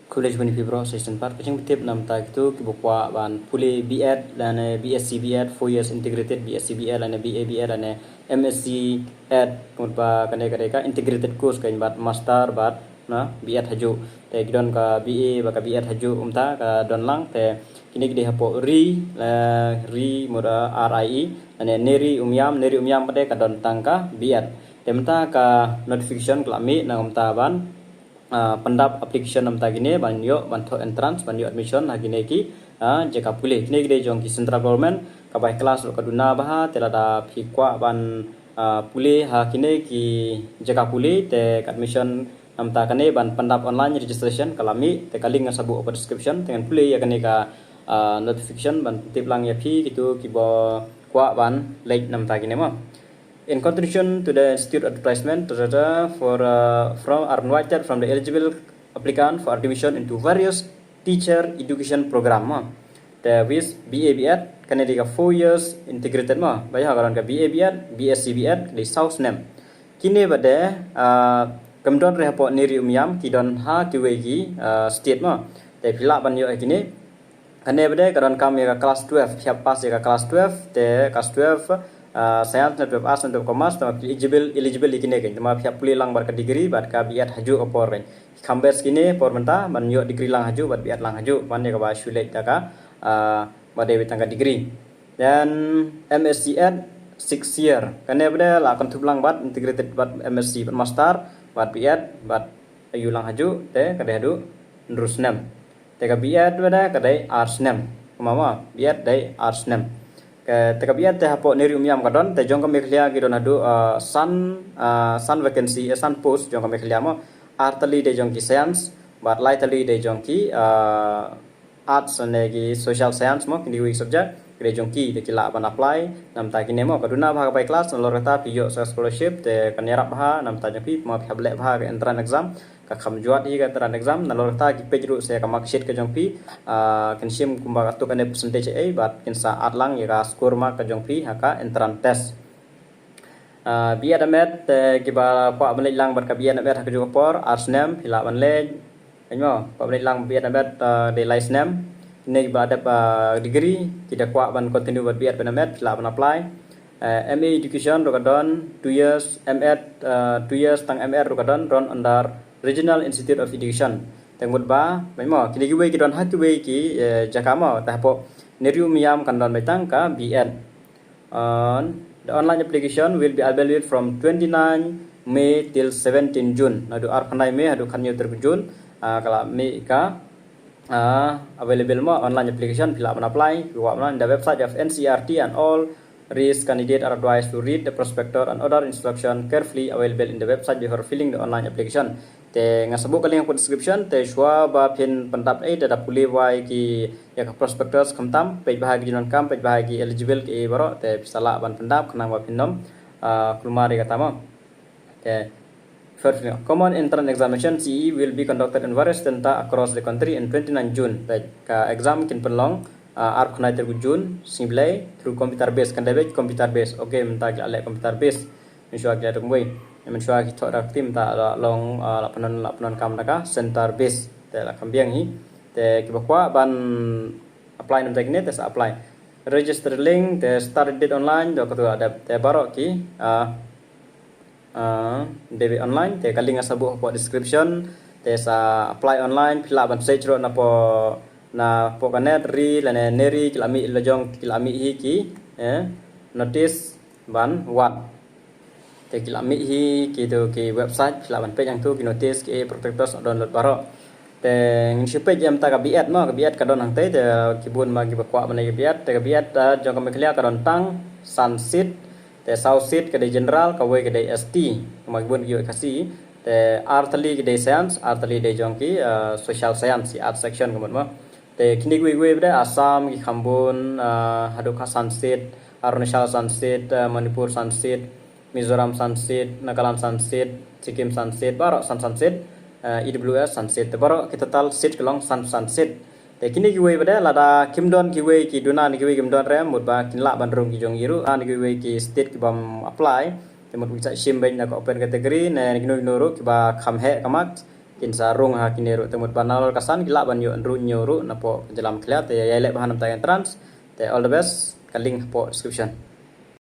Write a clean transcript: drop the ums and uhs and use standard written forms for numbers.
College Bani Fibro Season Part Kucing Tip nam ta itu kibukwa ban puli B.Ed dan BSc B.Ed 4 years integrated BSc B.Ed dan BA B.Ed dan MSc Ed kemudian ka integrated course kain bat master bat na B.Ed haju te gidon ka BA ba ka B.Ed haju umta ka don lang te kini gede hapo ri muda RIE dan neri umyam pada ka don tangka B.Ed te mta ka notification klami na umta ban pendap application nam tagine banyo bantu entrance banyo admission hagine ki jeka pulih kini gede jong ki central government kabai kelas lo kaduna baha telada phikwa ban pulih hakine ki jeka pulih te admission nam takane ban pendap online registration kalami te kaling sabu open description dengan pulih ya kane ka notification ban tiplang ya phi gitu ki bo kwa ban late nam tagine ma. In contribution to the institute advertisement are invited from the eligible applicant for admission into various teacher education program. The with BA B.Ed kan dia 4 years integrated ma. Bayar karan ka BA B.Ed, BSc B.Ed di South Nem. Kini bade kemdon rehapo niri umyam kidon ha kiwegi state ma. Te pila ban yo kini kan bade karan kam ya class 12 siap pas ya class 12 te class 12 science network arts network commerce tama eligible ikine kan tama pihak puli lang bar ka degree bar ka B.Ed haju opor kan kambes kini por menta ban yo degree lang haju bar B.Ed lang haju ban ka ba shulet ka bade bitang ka degree dan MSc Ed 6 year kan bade la kan tublang bat integrated bat MSc bat master bat B.Ed bat ayu lang haju te kade hadu ndrus nem te ka B.Ed bade kade arts nem mama B.Ed dai arts nem te kabiat te hapo neri umyam kadon te jong kami khlia gidon adu sun vacancy sun post jong kami khlia mo artali de jong ki science but lightly de jong ki arts ne ki social science mo kini week subject de jong ki de kila ban apply nam ta kini mo kaduna bha pai class lor ta piyo scholarship te kanyarap bha nam ta jong pi ma phable bha entrance exam ka kham juat hi ka entrance exam na lor ta ki page ru se ka mark sheet ka jong pi kan sim kumba ka to kan percentage ai bat kin sa atlang ya ka score ma ka jong pi ha ka entrance test B.Ed amet te kiba kwa banle lang bar ka B.Ed amet ha ka jong por arts nem phila ban le mo kwa banle lang B.Ed amet de license nem ne ba ada degree kita kwa ban continue bar B.Ed ban amet phila ban apply MA education rokadon 2 years M.Ed 2 years tang M.Ed rokadon ron under Regional Institute of Education tengmut ba mo kini giwe ki don ha kiwe ki jakama tahapo nerium yam kan don betang ka B.Ed the online application will be available from 29 May till 17 June nadu arkanai May hadu kanyo ter June kala May ka available mo online application fill up and apply in the website of NCERT and all risk candidates are advised to read the prospectus and other instruction carefully available in the website before filling the online application te ngasabu kaling po description te shwa ba pin pendap da puli wai ki ya ka prospectus kamtam page bahagi jinon kam page bahagi eligible ki baro te pisala ban pendap kanang ba pinom kulmari katama te first common entrance examination CE will be conducted in various center across the country in 29 June ka exam kin penlong arp khnai ter June simplay through computer based kan debit computer based okay menta ale computer based miswa ga dungwei mensua ki thok rak tim ta long lapanan kam naka center base te la kambiang hi te ki bakwa ban apply nam tekne te apply register link te start date online do ko ada te baro ki debit online te kaling asabu po description te sa apply online fill up ban stage ro na po kanet ri lane neri kilami lojong kilami hi ki notice ban wat te kilami hi kido ki website filaban page yang tu ki notice ki prospectus download baro te ngi page jam ta ka B.Ed mo ka B.Ed ka don hang te kibun ma ki bakwa ban ki B.Ed te ka B.Ed jong ka meklia ka don tang sunset te south seat ka de general ka we ka de ST ma kibun ki kasi te artali ki de science artali de jong ki social science art section ka mo te kini we bre Assam ki khambun haduka sunset Arunachal sunset Manipur sunset Mizoram sunset, Nagaland sunset, Sikkim sunset, baro sunset, EWS sunset, baro kita total set kelong sunset. Te kini kiwe bade lada kimdon kiwe ki duna ni kiwe kimdon rem mutba kinla bandrung ki jong yiru an kiwe ki state ki bam apply te mut bisa sim ben na open category ne kinu nuru ki ba khamhe kamak kin sarung ha kineru temut banal kasan gila ban yo ru nyoru na po jelam kliat ya yele bahan nam ta entrance te all the best kaling po description